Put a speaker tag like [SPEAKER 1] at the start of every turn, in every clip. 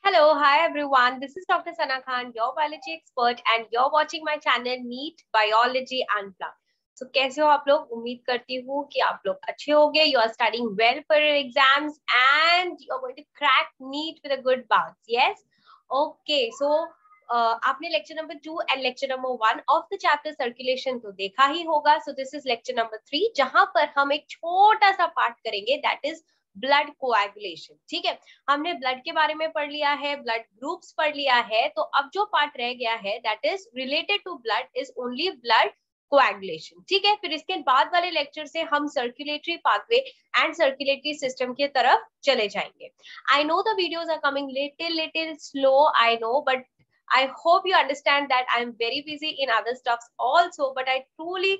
[SPEAKER 1] Hello, hi everyone. This is Dr. Sana Khan, your biology expert, and you're watching my channel NEET Biology Unplugged. So कैसे हो आप लोग? उम्मीद करती हूँ कि आप लोग अच्छे होंगे. You are studying well for your exams and you're going to crack NEET with a good bounce. Yes? Okay. So आपने lecture number 2 and lecture number 1 of the chapter circulation तो देखा ही होगा. So this is lecture number 3 जहां पर हम एक छोटा सा पार्ट करेंगे, that is ब्लड कोएगुलेशन. ठीक है, हमने ब्लड के बारे में पढ़ लिया है, ब्लड ग्रुप्स पढ़ लिया है. तो अब जो पार्ट रह गया है that is related to blood is only blood coagulation. ठीक है, फिर इसके बाद वाले लेक्चर से हम circulatory pathway and circulatory system की तरफ चले जाएंगे. I know the videos are coming little slow, I know, but I hope you understand that I'm very busy in other stuffs also, but I truly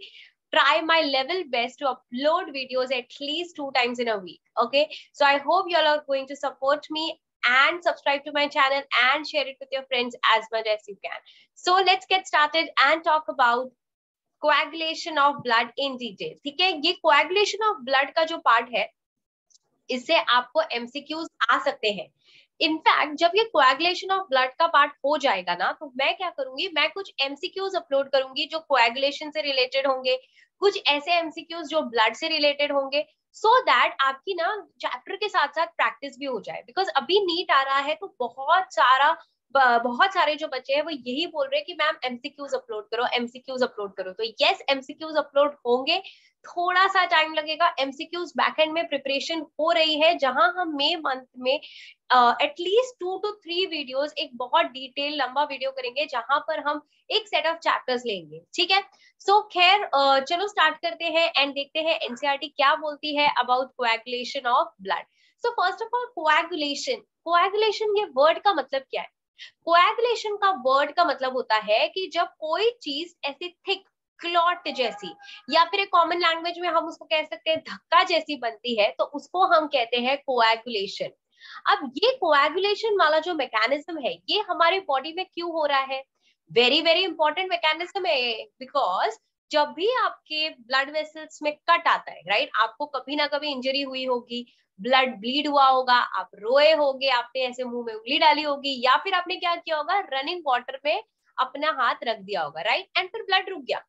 [SPEAKER 1] try my level best to upload videos at least 2 times in a week. Okay, so I hope you all are going to support me and subscribe to my channel and share it with your friends as much as you can. So let's get started and talk about coagulation of blood in detail. ठीक है, ये coagulation of blood का जो part है इससे आपको MCQs आ सकते हैं. इनफैक्ट जब ये कोएगुलेशन ऑफ ब्लड का पार्ट हो जाएगा ना, तो मैं क्या करूंगी, मैं कुछ एमसीक्यूज अपलोड करूंगी जो कोएगुलेशन से रिलेटेड होंगे, कुछ ऐसे एमसीक्यूज जो ब्लड से रिलेटेड होंगे, सो दैट आपकी ना चैप्टर के साथ साथ प्रैक्टिस भी हो जाए. बिकॉज अभी नीट आ रहा है तो बहुत सारे जो बच्चे हैं वो यही बोल रहे हैं कि मैम एमसीक्यूज अपलोड करो, एमसीक्यूज अपलोड करो. तो यस, एमसीक्यूज अपलोड होंगे, थोड़ा सा टाइम लगेगा. एमसीक्यूज बैकएंड में प्रिपरेशन हो रही है, जहां हम मई मंथ में एटलीस्ट 2 to 3 वीडियोस, एक बहुत डिटेल लंबा वीडियो करेंगे जहां पर हम एक सेट ऑफ चैप्टर्स लेंगे. ठीक है, सो खैर चलो स्टार्ट करते हैं एंड देखते हैं एनसीईआरटी क्या बोलती है about coagulation of blood. So first of all coagulation ये वर्ड का मतलब क्या है? कोएगुलेशन का वर्ड का मतलब होता है कि जब कोई चीज ऐसी थिक क्लॉट जैसी, या फिर एक कॉमन लैंग्वेज में हम उसको कह सकते हैं धक्का जैसी बनती है, तो उसको हम कहते हैं कोएगुलेशन. अब ये कोएगुलेशन वाला जो मैकेनिज्म है ये हमारे बॉडी में क्यों हो रहा है? वेरी वेरी इंपॉर्टेंट मैकेनिज्म है. बिकॉज जब भी आपके ब्लड वेसल्स में कट आता है, राइट, आपको कभी ना कभी इंजरी हुई होगी, ब्लड ब्लीड हुआ होगा, आप रोए होगे, आपने ऐसे मुंह में उंगली डाली होगी, या फिर आपने क्या किया होगा, रनिंग वाटर में अपना हाथ रख दिया होगा, राइट, एंड फिर ब्लड रुक गया.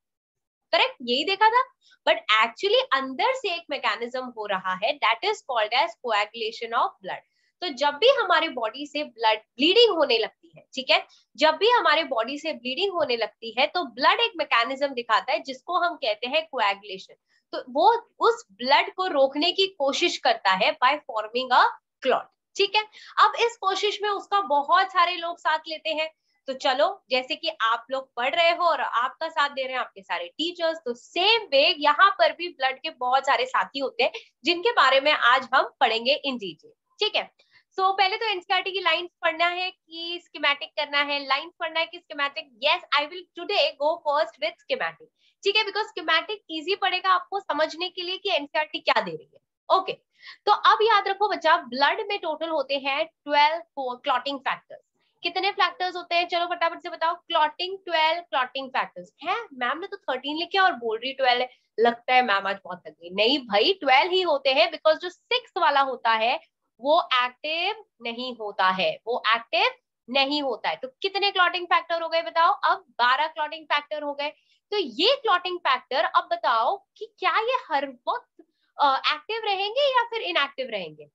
[SPEAKER 1] करेक्ट, यही देखा था. बट एक्चुअली अंदर से एक मैकेनिज्म हो रहा है that is called as coagulation of blood. तो जब भी हमारे बॉडी से ब्लड ब्लीडिंग होने लगती है, ठीक है, जब भी हमारे बॉडी से ब्लीडिंग होने लगती है तो ब्लड एक मैकेनिज्म दिखाता है जिसको हम कहते हैं कोएगुलेशन. तो वो उस ब्लड को रोकने की कोशिश करता है बाय फॉर्मिंग अ क्लॉट. ठीक है, अब इस कोशिश में उसका बहुत सारे लोग साथ लेते हैं. तो चलो, जैसे कि आप लोग पढ़ रहे हो और आपका साथ दे रहे हैं आपके सारे टीचर्स, तो सेम वे यहाँ पर भी ब्लड के बहुत सारे साथी होते हैं जिनके बारे में आज हम पढ़ेंगे इन डिटेल. ठीक है, सो पहले तो एनसीईआरटी की लाइंस पढ़ना है कि स्कीमेटिक करना है, लाइंस पढ़ना है कि schematic. Yes, I will today go first with schematic. ठीक है, बिकॉज स्कीमेटिक इजी पड़ेगा आपको समझने के लिए कि एनसीईआरटी क्या दे रही है. ओके, तो अब याद रखो बच्चा, ब्लड में टोटल होते हैं 12 क्लॉटिंग फैक्टर्स. कितने फैक्टर्स होते हैं? चलो फटाफट से बताओ. 12 क्लॉटिंग फैक्टर्स है. मैम ने तो 13 लिखे और बोल रही 12 है. लगता है मैम आज बहुत थक गई. नहीं भाई, 12 ही होते हैं, बिकॉज जो 6 वाला होता है वो एक्टिव नहीं होता है, वो एक्टिव नहीं होता है. तो कितने क्लॉटिंग फैक्टर हो गए बताओ? अब 12 क्लॉटिंग फैक्टर हो गए. तो ये क्लॉटिंग फैक्टर, अब बताओ कि क्या ये हर वक्त एक्टिव रहेंगे या फिर इनएक्टिव रहेंगे?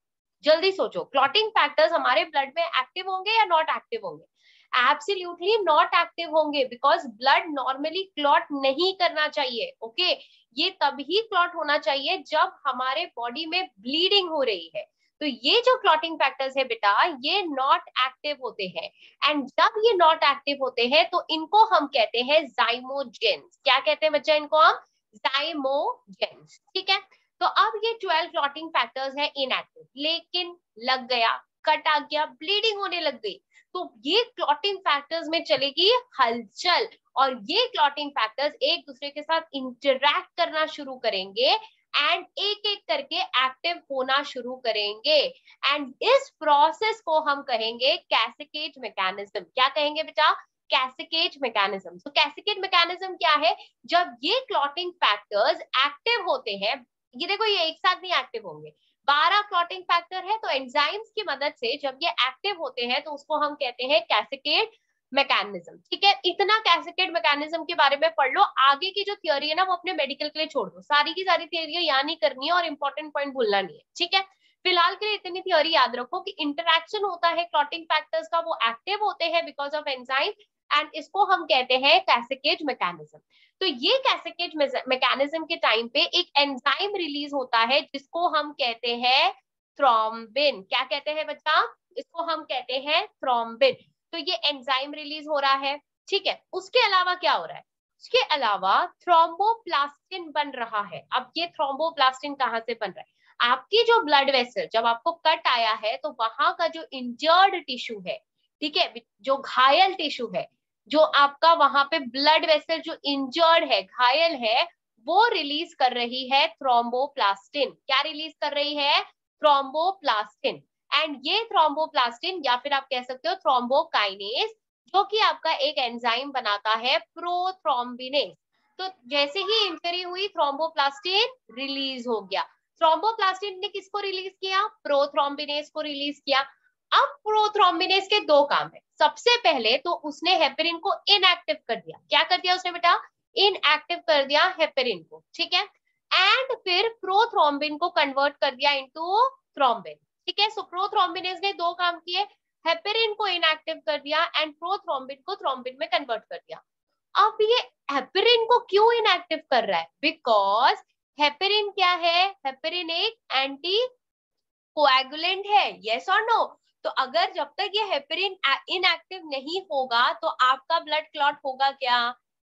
[SPEAKER 1] जल्दी सोचो. क्लॉटिंग फैक्टर्स हमारे ब्लड में एक्टिव होंगे या नॉट एक्टिव होंगे? एब्सोल्युटली नॉट एक्टिव होंगे, बिकॉज ब्लड नॉर्मली क्लॉट नहीं करना चाहिए. ओके, ये तभी क्लॉट होना चाहिए जब हमारे बॉडी में ब्लीडिंग हो रही है. तो ये जो क्लॉटिंग फैक्टर्स है बेटा, ये नॉट एक्टिव होते हैं. एंड जब ये नॉट एक्टिव होते हैं तो इनको हम कहते हैं जाइमोजेंस. क्या कहते हैं बच्चा इनको? हम जाइमोजेंस. ठीक है, तो अब ये 12 क्लॉटिंग फैक्टर्स है इनएक्टिव, लेकिन लग गया, कट आ गया, ब्लीडिंग होने लग गई, तो ये क्लॉटिंग फैक्टर्स में चलेगी हलचल, और ये क्लॉटिंग फैक्टर्स एक दूसरे के साथ इंटरैक्ट करना शुरू करेंगे एंड एक एक करके एक्टिव होना शुरू करेंगे. एंड इस प्रोसेस को हम कहेंगे कैस्केड मैकेनिज्म. क्या कहेंगे बेटा? Cascade mechanism. तो कैस्केड मैकेनिज्म क्या है? जब ये क्लॉटिंग फैक्टर्स एक्टिव होते हैं, ये देखो ये एक साथ नहीं एक्टिव होंगे, 12 क्लॉटिंग फैक्टर है। तो एंजाइम्स की मदद से जब ये एक्टिव होते हैं तो उसको हम कहते हैं कैस्केड मैकेनिज्म। ठीक है, इतना कैस्केड मैकेनिज्म के बारे में पढ़ लो। आगे की जो थियोरी है ना वो अपने मेडिकल के लिए छोड़ दो, सारी की सारी थियोरी यहाँ नहीं करनी है और इंपॉर्टेंट पॉइंट भूलना नहीं है। ठीक है, फिलहाल के लिए इतनी थ्योरी याद रखो कि इंटरेक्शन होता है क्लॉटिंग फैक्टर्स का, वो एक्टिव होते हैं बिकॉज ऑफ एंजाइम, एंड इसको हम कहते हैं कैस्केड मैकेनिज्म। तो ये कैस्केड मैकेनिज्म के टाइम पे एक एंजाइम रिलीज होता है जिसको हम कहते हैं थ्रोम्बिन। क्या कहते हैं बच्चा? इसको हम कहते हैं थ्रोम्बिन। तो ये एंजाइम रिलीज हो रहा है। ठीक है, उसके अलावा क्या हो रहा है? उसके अलावा थ्रोम्बोप्लास्टिन बन रहा है। अब ये थ्रोम्बोप्लास्टिन कहाँ से बन रहा है? आपकी जो ब्लड वेसल, जब आपको कट आया है तो वहां का जो इंजर्ड टिश्यू है, ठीक है, जो घायल टिश्यू है, जो आपका वहां पे ब्लड वेसल जो इंजर्ड है, घायल है, वो रिलीज कर रही है थ्रोम्बोप्लास्टिन। क्या रिलीज कर रही है? थ्रोम्बोप्लास्टिन। एंड ये थ्रोम्बोप्लास्टिन या फिर आप कह सकते हो थ्रोम्बोकाइनेज, जो कि आपका एक एंजाइम बनाता है प्रोथ्रोम्बिनेज। तो जैसे ही इंजरी हुई थ्रोम्बोप्लास्टिन रिलीज हो गया। थ्रोम्बोप्लास्टिन ने किसको रिलीज किया? प्रोथ्रोम्बिनेज को रिलीज किया। अब प्रोथ्रोम्बिनेज के दो काम है। सबसे पहले तो उसने हेपेरिन को इनएक्टिव कर दिया। क्या कर दिया उसने बेटा? इनएक्टिव कर दिया हेपेरिन को। ठीक है, एंड फिर प्रोथ्रोम्बिन को कन्वर्ट कर दिया इनटू थ्रोम्बिन। ठीक है, सो प्रोथ्रोम्बिनेज ने दो काम किए, हेपेरिन को इनएक्टिव कर दिया एंड प्रोथ्रोम्बिन को थ्रोम्बिन में कन्वर्ट कर दिया। अब ये हेपेरिन को क्यों इनएक्टिव कर रहा है? बिकॉज हेपेरिन क्या है? हेपेरिन एक एंटी कोएगुलेंट है। यस और नो? तो अगर जब तक ये हेपेरिन इनएक्टिव नहीं होगा तो आपका ब्लड क्लॉट होगा क्या?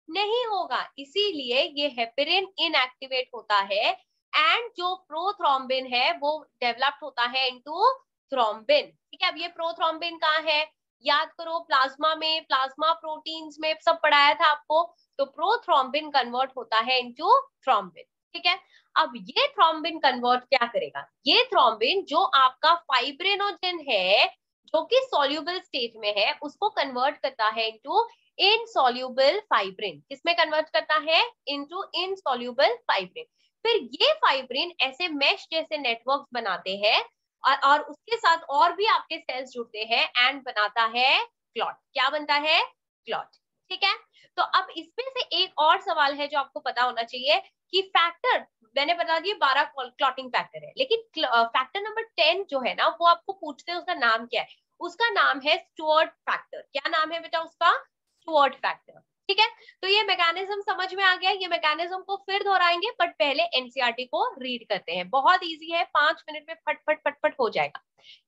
[SPEAKER 1] नहीं होगा। इसीलिए ये हेपेरिन इनएक्टिवेट होता है एंड जो प्रोथ्रोम्बिन है वो डेवलप्ड होता है इनटू थ्रोम्बिन। ठीक है, अब ये प्रोथ्रोम्बिन कहाँ है? याद करो, प्लाज्मा में, प्लाज्मा प्रोटीन्स में सब पढ़ाया था आपको। तो प्रोथ्रोम्बिन कन्वर्ट होता है इनटू थ्रोम्बिन। ठीक है, अब ये थ्रोम्बिन कन्वर्ट क्या करेगा? ये थ्रोम्बिन जो आपका फाइब्रिनोजन है, जो कि सॉल्युबल स्टेट में है, उसको कन्वर्ट करता है इनटू इनसॉल्युबल फाइब्रिन। किसमें कन्वर्ट करता है? Into insoluble fibrin. फिर ये फाइब्रिन ऐसे मेश जैसे नेटवर्क्स बनाते हैं और उसके साथ और भी आपके सेल्स जुड़ते हैं एंड बनाता है क्लॉट। क्या बनता है? क्लॉट। ठीक है, तो अब इसमें से एक और सवाल है जो आपको पता होना चाहिए कि फैक्टर मैंने बता दिया 12 क्लॉटिंग फैक्टर है, लेकिन फैक्टर नंबर 10 जो है ना वो आपको पूछते हैं उसका नाम क्या है? उसका नाम है स्टुअर्ट फैक्टर। क्या नाम है बेटा उसका? Stuart factor. ठीक है, तो ये मैकेनिज्म समझ में आ गया। ये मैकेनिज्म को फिर दोहराएंगे, बट पहले एनसीईआरटी को रीड करते हैं। बहुत इजी है, 5 मिनट में फटफट फटफट हो जाएगा।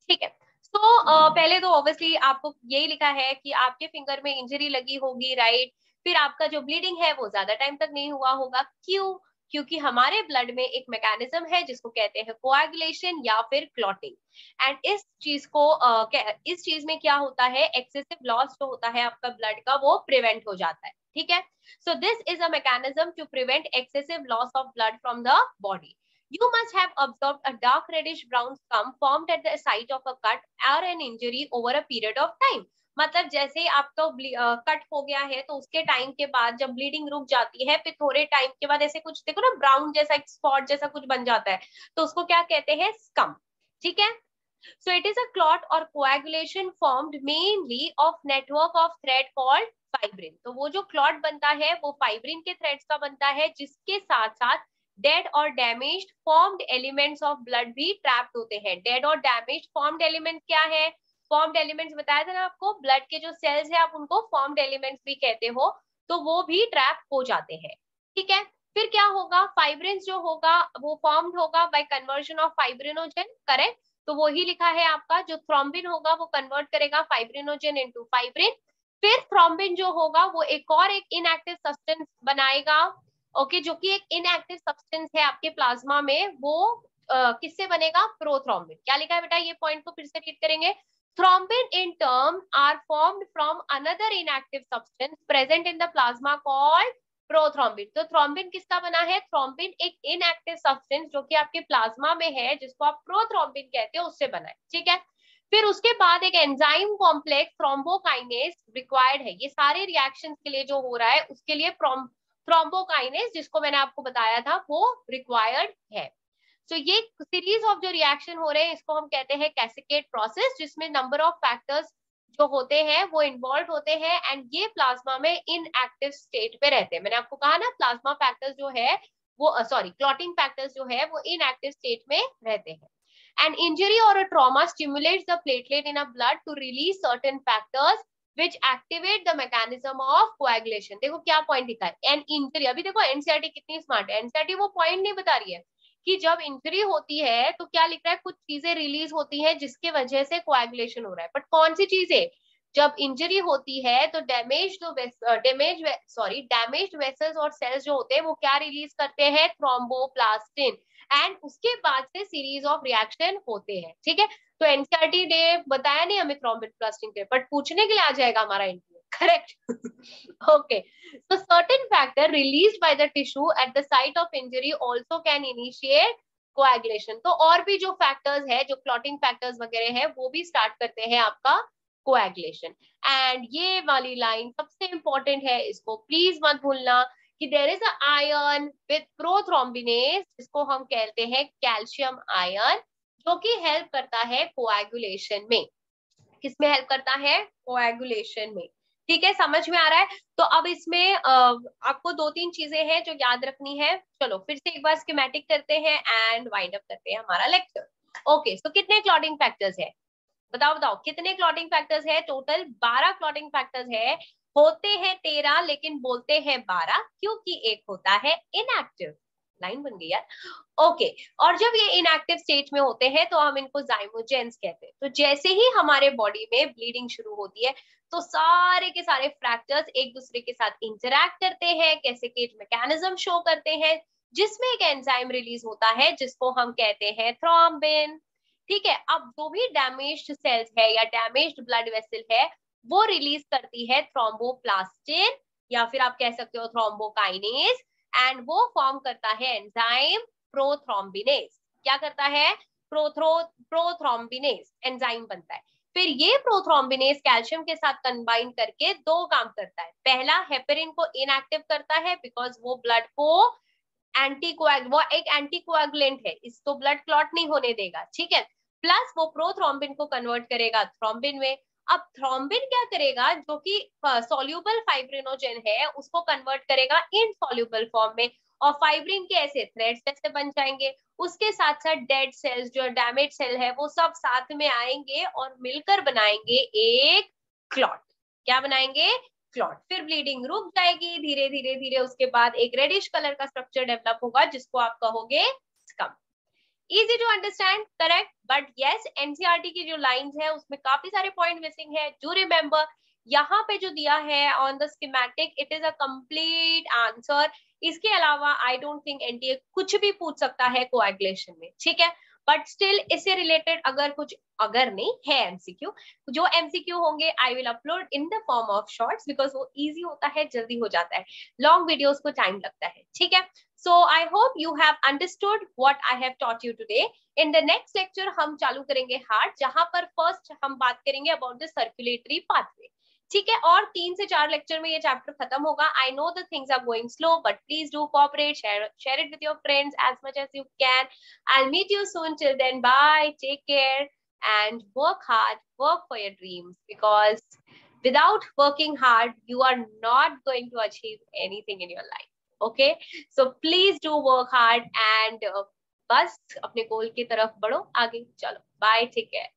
[SPEAKER 1] ठीक है, तो पहले तो ऑब्वियसली आपको यही लिखा है कि आपके फिंगर में इंजरी लगी होगी, राइट? फिर आपका जो ब्लीडिंग है वो ज्यादा टाइम तक नहीं हुआ होगा। क्यों? क्योंकि हमारे ब्लड में एक मैकेनिज्म है जिसको कहते हैं कोएगुलेशन या फिर क्लॉटिंग। एंड इस चीज में क्या होता है? एक्सेसिव लॉस जो होता है आपका ब्लड का वो प्रिवेंट हो जाता है। ठीक है, so this is a mechanism to prevent excessive loss of blood from the body. You must have observed a dark reddish brown scum formed at the site of a cut or an injury over a period of time. मतलब जैसे आपका cut हो गया है तो उसके time के बाद जब ब्लीडिंग रुक जाती है, फिर थोड़े टाइम के बाद ऐसे कुछ देखो ना, ब्राउन जैसा एक स्पॉट जैसा कुछ बन जाता है, तो उसको क्या कहते हैं? स्कम। ठीक है, so it is a clot or coagulation formed mainly of network of thread called fibrin. तो वो जो क्लॉट बनता है वो फाइब्रिन के थ्रेड्स का बनता है, जिसके साथ साथ डेड और damaged formed elements of blood भी ट्रैप्ड होते हैं। डेड और डैमेज्ड फॉर्म्ड एलिमेंट क्या है? फॉर्म्ड एलिमेंट्स बताया था ना आपको, ब्लड के जो सेल्स है आप उनको फॉर्म्ड एलिमेंट्स भी कहते हो, तो वो भी ट्रैप हो जाते हैं। ठीक है, फिर क्या होगा? फाइब्रिन जो होगा वो फॉर्म्ड होगा bye conversion of fibrinogen, correct? तो वो ही लिखा है आपका, जो थ्रोम्बिन होगा वो कन्वर्ट करेगा फाइब्रिनोजन इनटू फाइब्रिन। फिर थ्रोम्बिन जो होगा वो एक इनएक्टिव सब्सटेंस बनाएगा, ओके, जो कि एक इनएक्टिव सब्सटेंस है आपके प्लाज्मा में, वो किससे बनेगा? प्रोथ्रोम्बिन। क्या लिखा है बेटा? ये पॉइंट को फिर से रीड करेंगे। Thrombin in turn are formed from another inactive substance present in the plasma called prothrombin. तो थ्रोम्बिन किसका बना है? थ्रोम्बिन एक इनएक्टिव सब्सटेंस जो कि आपके प्लाज्मा में है, जिसको आप प्रोथ्रोम्बिन कहते हो, उससे बना है। ठीक है, फिर उसके बाद एक एंजाइम कॉम्प्लेक्स थ्रोम्बोकाइनेज रिक्वायर्ड है। ये सारे रिएक्शंस के लिए जो हो रहा है उसके लिए थ्रोम्बोकाइनेज, जिसको मैंने आपको बताया था, वो रिक्वायर्ड है। सो ये सीरीज ऑफ जो रिएक्शन हो रहे हैं इसको हम कहते हैं कैस्केड प्रोसेस, जिसमें नंबर ऑफ फैक्टर्स जो होते हैं वो इन्वॉल्व होते हैं एंड ये प्लाज्मा में इनएक्टिव स्टेट पे रहते हैं। मैंने आपको कहा ना प्लाज्मा फैक्टर्स जो है वो क्लॉटिंग फैक्टर्स जो है वो इनएक्टिव स्टेट में रहते हैं। An injury or a trauma stimulates the platelet in a blood to release certain factors which activate the mechanism of coagulation। देखो क्या पॉइंट लिखा है, एन इंजरी। अभी देखो एनसीईआरटी कितनी स्मार्ट है, एनसीईआरटी वो पॉइंट नहीं बता रही है कि जब इंजरी होती है तो क्या लिख रहा है, कुछ चीजें रिलीज होती है जिसके वजह से कोएगुलेशन हो रहा है। बट कौन सी चीजें, जब इंजरी होती है तो डैमेज्ड वेसल्स और सेल्स जो होते हैं वो क्या रिलीज करते हैं, थ्रोम्बोप्लास्टिन, एंड उसके बाद से सीरीज ऑफ रिएक्शन होते हैं। ठीक है, तो एनसीईआरटी ने बताया नहीं हमें थ्रोम्बोप्लास्टिन के, बट पूछने के लिए आ जाएगा हमारा interview, correct. Okay, so certain factor released by the tissue at the site of injury also can initiate coagulation। तो और भी जो फैक्टर्स है, जो क्लॉटिंग फैक्टर्स वगैरह है वो भी स्टार्ट करते हैं आपका कोएगुलेशन। एंड ये वाली लाइन सबसे इंपॉर्टेंट है, इसको प्लीज मत भूलना कि there is a ion with prothrombinase, जिसको हम कहते हैं कैल्शियम आयन, जो कि हेल्प करता है कोएगुलेशन में। किसमें हेल्प करता है, कोएगुलेशन में। ठीक है, समझ में आ रहा है। तो अब इसमें आपको 2-3 चीजें हैं जो याद रखनी है। चलो फिर से एक बार स्कीमेटिक करते हैं एंड वाइंड अप करते हैं हमारा लेक्चर। ओके, सो कितने क्लॉटिंग फैक्टर्स है, बताओ कितने क्लॉटिंग फैक्टर्स है, टोटल 12 क्लॉटिंग फैक्टर्स है। होते हैं 13 लेकिन बोलते हैं 12 क्योंकि एक होता है इनएक्टिव। लाइन बन गई यार। ओके, और जब ये इनएक्टिव स्टेट में होते हैं तो हम इनको जाइमोजेंस कहते हैं। तो जैसे ही हमारे बॉडी में ब्लीडिंग शुरू होती है तो सारे के सारे फैक्टर्स एक दूसरे के साथ इंटरैक्ट करते हैं, कैस्केड मैकेनिज्म शो करते हैं, जिसमें एक एंजाइम रिलीज होता है जिसको हम कहते हैं थ्रोम्बिन। ठीक है, अब जो भी डैमेज्ड सेल्स है या डैमेज्ड ब्लड वेसल है वो रिलीज करती है थ्रोम्बोप्लास्टिन, या फिर आप कह सकते हो थ्रोम्बोकाइनेज, एंड वो फॉर्म करता है एंजाइम प्रोथ्रोम्बिनेज। क्या करता है, प्रोथ्रोम्बिनेज एंजाइम बनता है। फिर ये प्रोथ्रोम्बिनेज कैल्शियम के साथ कंबाइन करके 2 काम करता है। पहला, हेपेरिन को इनएक्टिव करता है बिकॉज वो ब्लड को वो एक एंटीकोएगुलेंट है, इसको ब्लड क्लॉट नहीं होने देगा। ठीक है, प्लस वो प्रोथ्रोम्बिन को कन्वर्ट करेगा थ्रोम्बिन में। अब थ्रोम्बिन क्या करेगा, जो कि सॉल्यूबल फाइब्रिनोजेन है उसको कन्वर्ट करेगा इनसॉल्यूबल फॉर्म में, और फाइब्रिन के ऐसे थ्रेड्स जैसे बन जाएंगे। उसके साथ साथ डेड सेल्स, जो डैमेज सेल है वो सब साथ में आएंगे और मिलकर बनाएंगे एक क्लॉट। क्या बनाएंगे, क्लॉट। फिर ब्लीडिंग रुक जाएगी, धीरे धीरे धीरे उसके बाद एक रेडिश कलर का स्ट्रक्चर डेवलप होगा जिसको आप कहोगे scum. Easy to understand, correct. But yes, NCERT की जो लाइंस है उसमें काफी सारे पॉइंट मिसिंग है। डू रिमेंबर, यहाँ पे जो दिया है on the schematic, it is a complete answer. इसके अलावा आई डोंट थिंक एनटीए कुछ भी पूछ सकता है कोएगुलेशन में। ठीक है, बट स्टिल इससे रिलेटेड अगर कुछ, अगर नहीं है एमसीक्यू, जो एमसीक्यू होंगे I will upload in the form of shorts, because वो इजी होता है, जल्दी हो जाता है। लॉन्ग वीडियोस को टाइम लगता है। ठीक है, so I hope you have understood what I have taught you today. In the next lecture हम चालू करेंगे हार्ट, जहां पर फर्स्ट हम बात करेंगे about the circulatory pathway। ठीक है, और 3 से 4 लेक्चर में ये चैप्टर खत्म होगा। I know the things are going slow, but please do cooperate, share it with your friends as much as you can. I'll meet you soon. Till then, bye, take care and work hard, work for your dreams, because without working hard you are not going to achieve anything in your life. Okay, so please do work hard and बस अपने गोल की तरफ बढ़ो आगे। चलो, bye, take care.